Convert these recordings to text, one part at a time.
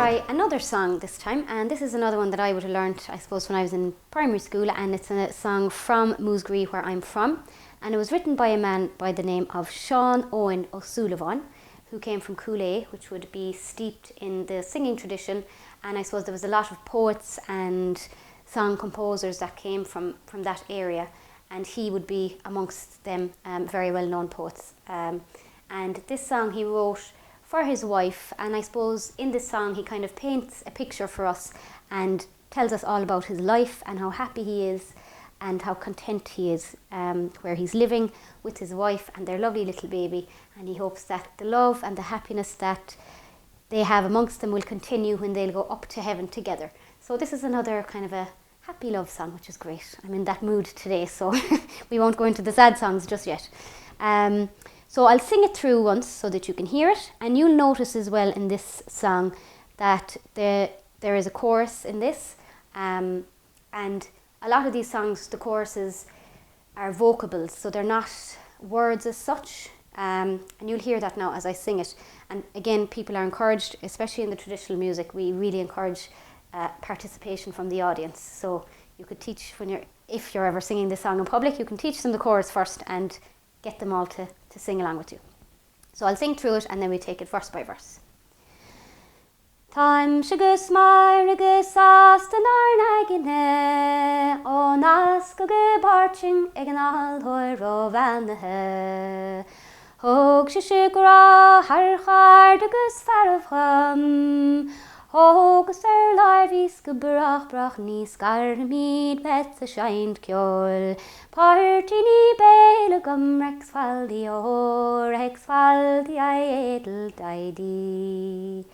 try another song this time, and this is another one that I would have learnt, I suppose, when I was in primary school, and it's a song from Múscraí, where I'm from, and it was written by a man by the name of Seán Eoghain Ó Súilleabháin, who came from Cooley, which would be steeped in the singing tradition, and I suppose there was a lot of poets and song composers that came from that area, and he would be amongst them very well-known poets. And this song he wrote for his wife, and I suppose in this song he kind of paints a picture for us and tells us all about his life and how happy he is and how content he is where he's living with his wife and their lovely little baby, and he hopes that the love and the happiness that they have amongst them will continue when they'll go up to heaven together. So this is another kind of a happy love song, which is great. I'm in that mood today, so we won't go into the sad songs just yet. So I'll sing it through once so that you can hear it, and you'll notice as well in this song that there is a chorus in this, and a lot of these songs, the choruses are vocables, so they're not words as such, and you'll hear that now as I sing it. And again, people are encouraged, especially in the traditional music, we really encourage participation from the audience. So you could teach, if you're ever singing this song in public, you can teach them the chorus first and get them all to sing along with you. So I'll sing through it and then we take it verse by verse. Táimse gus Máire gus asta nar nagine, ó nasca go barching ag an althóir ó bhanathe. Thóg se gra har chard agus farmham, Hógus larvís go brach níos garmíd bet a seint ceol. Party ní béle gom rex faldi ó, rex faldi a edel daidi.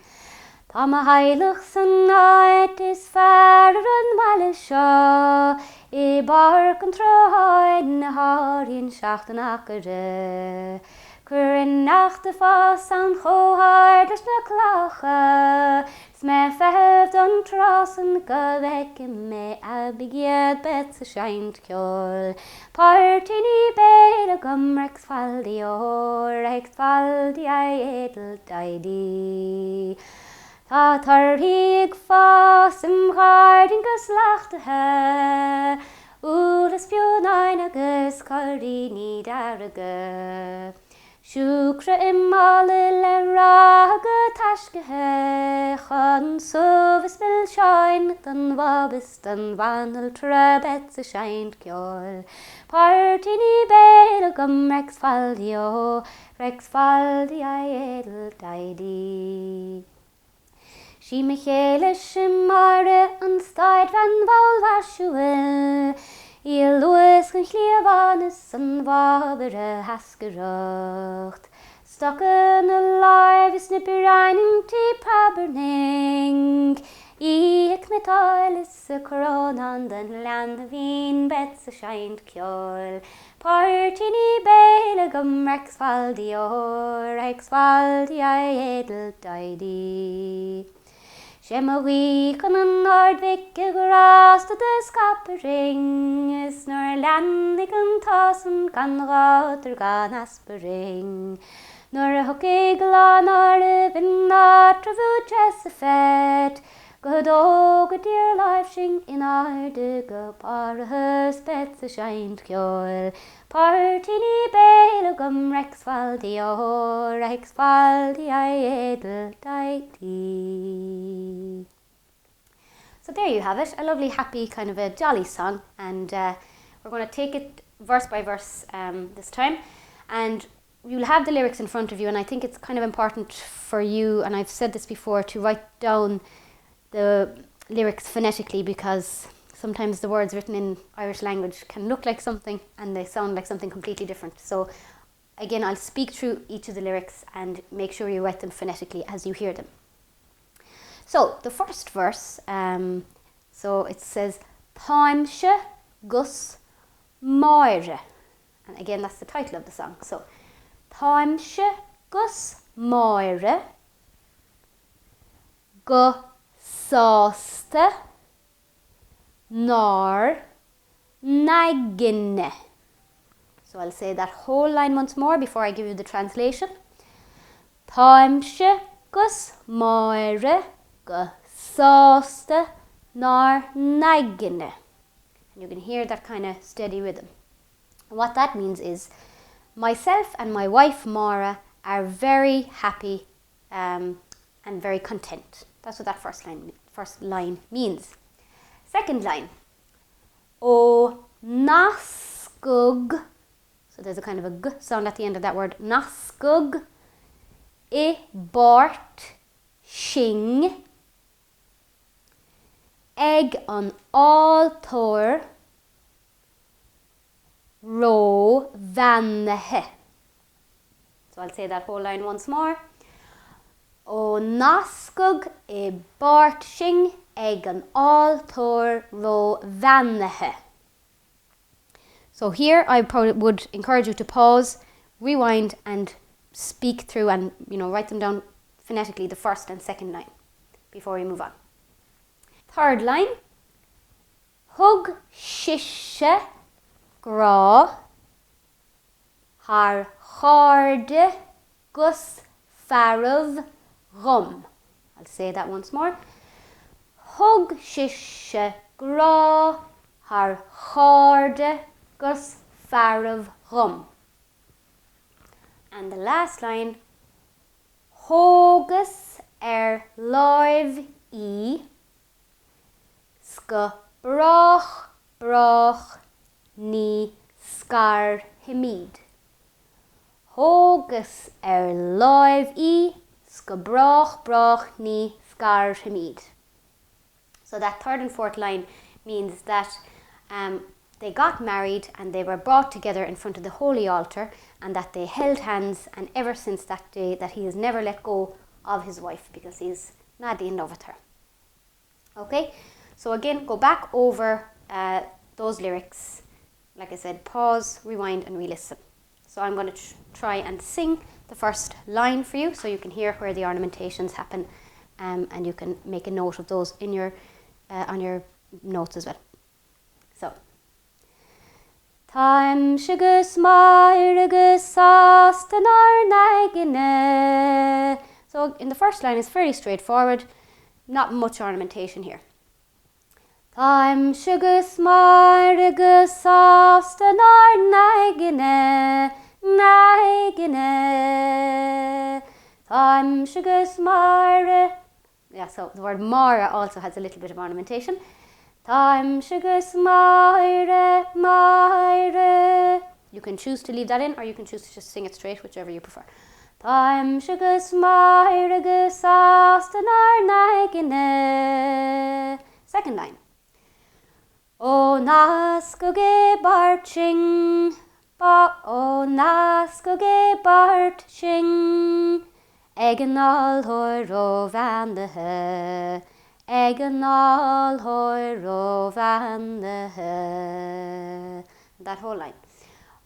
Tá ma heilig san áit is fear an mhaile seo, I barc an troid na háirín seachtain acre. Cur in nacht de fás an chóhard leis na clocha, Sme fehd an trasan go bheice me a bigiad bet a seint ceol. Party ní béle gom rex faldi ó, rex faldi a edel daidi. Tá tarthaigh fás im ghardin gus leachtathe, úlas beúnain agus caldaí ní darga. Siúcra im mála le rá go taiscithe, chun suas bil seáin don bhabas don bhanal tre bet a seint ceol. Party ní béle gom rex faldi ó, rex faldi a edel daidi. Sí me chéile sin Máire an staid van bhil bhaisiúil, I luas gan chliabhanas an bhabhar hascarocht. Stocken a larvis na birainin tí paberning, I cnetailis a coronan den land vín bet a seint ceol. Party ní béle gom rex faldi ó, rex faldi a edel daidi. Shema week on an Nordvik a gras to the scappering, is nor landig an tossen gan rotter gan aspering. Nor a hockey glan or a vinat of a chesafet, good og a dear life shing in our dig up our husbets a seint ceol. Party ní béle gom rex faldi ó, rex faldi a edel daidi. So there you have it, a lovely, happy, kind of a jolly song, and we're going to take it verse by verse this time, and you'll have the lyrics in front of you, and I think it's kind of important for you, and I've said this before, to write down the lyrics phonetically, because sometimes the words written in Irish language can look like something and they sound like something completely different. So again, I'll speak through each of the lyrics and make sure you write them phonetically as you hear them. So the first verse, so it says, Táimse gus Máire. And again, that's the title of the song. So Táimse gus Máire go sásta nar nagine. So I'll say that whole line once more before I give you the translation. Táimse gus Máire go sásta nár naigine. And you can hear that kind of steady rhythm. And what that means is myself and my wife Máire are very happy and very content. That's what that first line means. Second line, ó nascug, so there's a kind of a g sound at the end of that word, nascug, I bart sing, ag an altar ro vannehe. So I'll say that whole line once more. Ó nascug I bart sing, ag an altar ro vannehe. So here I probably would encourage you to pause, rewind and speak through and write them down phonetically, the first and second line, before we move on. Third line, hug shishe gra har charde gus farav rum. I'll say that once more. Hug shishe gra har charde gus farav rum. And the last line, hógus live I ska brach ní scar himid. Hógus live I ska brach ní scar himid. So that third and fourth line means that they got married and they were brought together in front of the holy altar, and that they held hands, and ever since that day that he has never let go of his wife because he's madly in love with her. Okay, so again, go back over those lyrics. Like I said, pause, rewind and re-listen. So I'm going to try and sing the first line for you so you can hear where the ornamentations happen, and you can make a note of those in your on your notes as well. So, Táimse gus Máire gus sásta nár naigine. So in the first line, it's fairly straightforward, not much ornamentation here. Táimse gus Máire gus sásta nár naigine, naigine. Táimse gus Máire. Yeah, so the word Máire also has a little bit of ornamentation. Táimse gus Máire, Máire. You can choose to leave that in, or you can choose to just sing it straight, whichever you prefer. Táimse gus Máire gus sásta nár naigine. Second line. Ó nascug I bart sing, ó nascug I bart sing, ag an altar ro vannehe. Ag an altar ro vannehe. That whole line.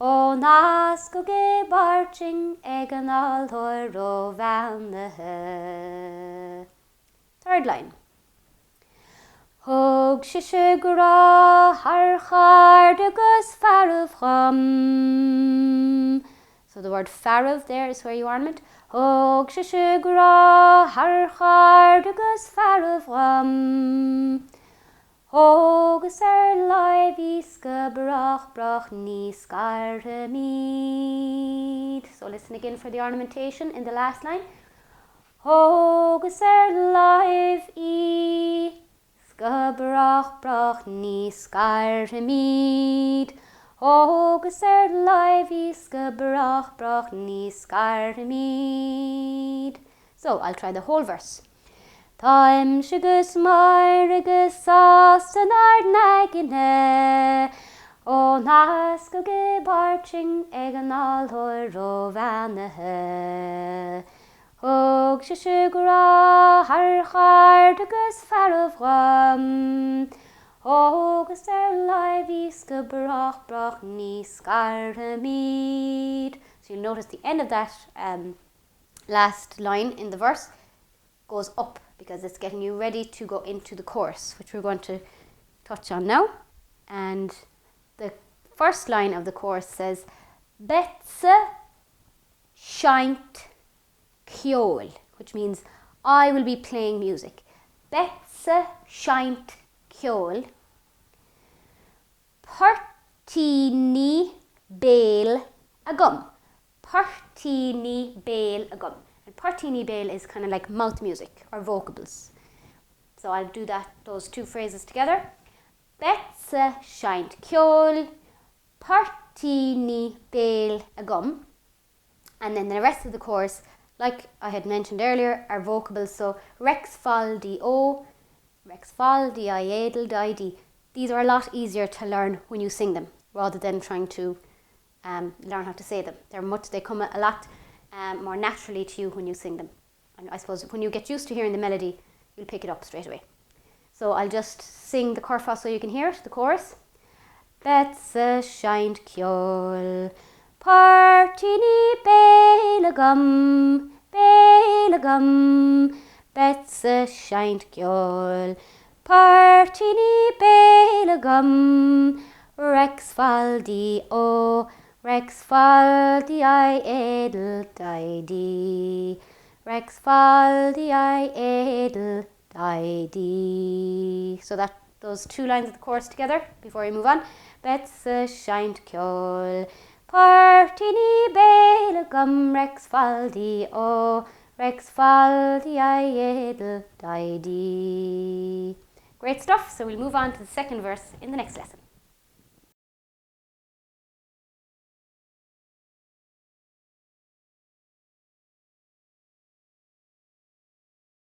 Ó nascug I bart sing, ag an altar ro vannehe. Third line. Hug shishe gra har charde gus farav rum. So the word farav there is where you ornament. Hug shishe gra har charde gus farav rum. Hógus live I ska brach ní scar himid. So listen again for the ornamentation in the last line. Hógus live I ska brach ní scar himid. Hógus live I ska brach ní scar himid. So I'll try the whole verse. Táimse gus Máire gus sásta nár naigine, ó nascug I bart sing, ag an altar ro vannehe. Hug shishe gra har charde gus farav rum. Hógus live I ska brach ní scar himid. So you'll notice the end of that last line in the verse goes up, because it's getting you ready to go into the chorus, which we're going to touch on now. And the first line of the chorus says, Betse shaint ceol, which means I will be playing music. Betsa shaint ceol. Partini bail agum. Partini bail agum. And partini bail is kind of like mouth music or vocables. So I'll do those two phrases together. Betsa shaint ceol. Partini bail agum. And then the rest of the chorus, like I had mentioned earlier, are vocables. So rex fal di o, rex fal di I edel di di. These are a lot easier to learn when you sing them, rather than trying to learn how to say them. They come a lot more naturally to you when you sing them. And I suppose when you get used to hearing the melody, you'll pick it up straight away. So I'll just sing the corfa so you can hear it, the chorus. Betsa shaint ceol. Partini bail agum, betsa shaint ceol. Partini bail agum, rex fal di o, rex fal di I edel di di, rex fal di I edel di di. So those two lines of the chorus together before we move on. Betsa shaint ceol. Partini bail agum, rex fal di o, rex fal di I edel di di. Great stuff. So we'll move on to the second verse in the next lesson.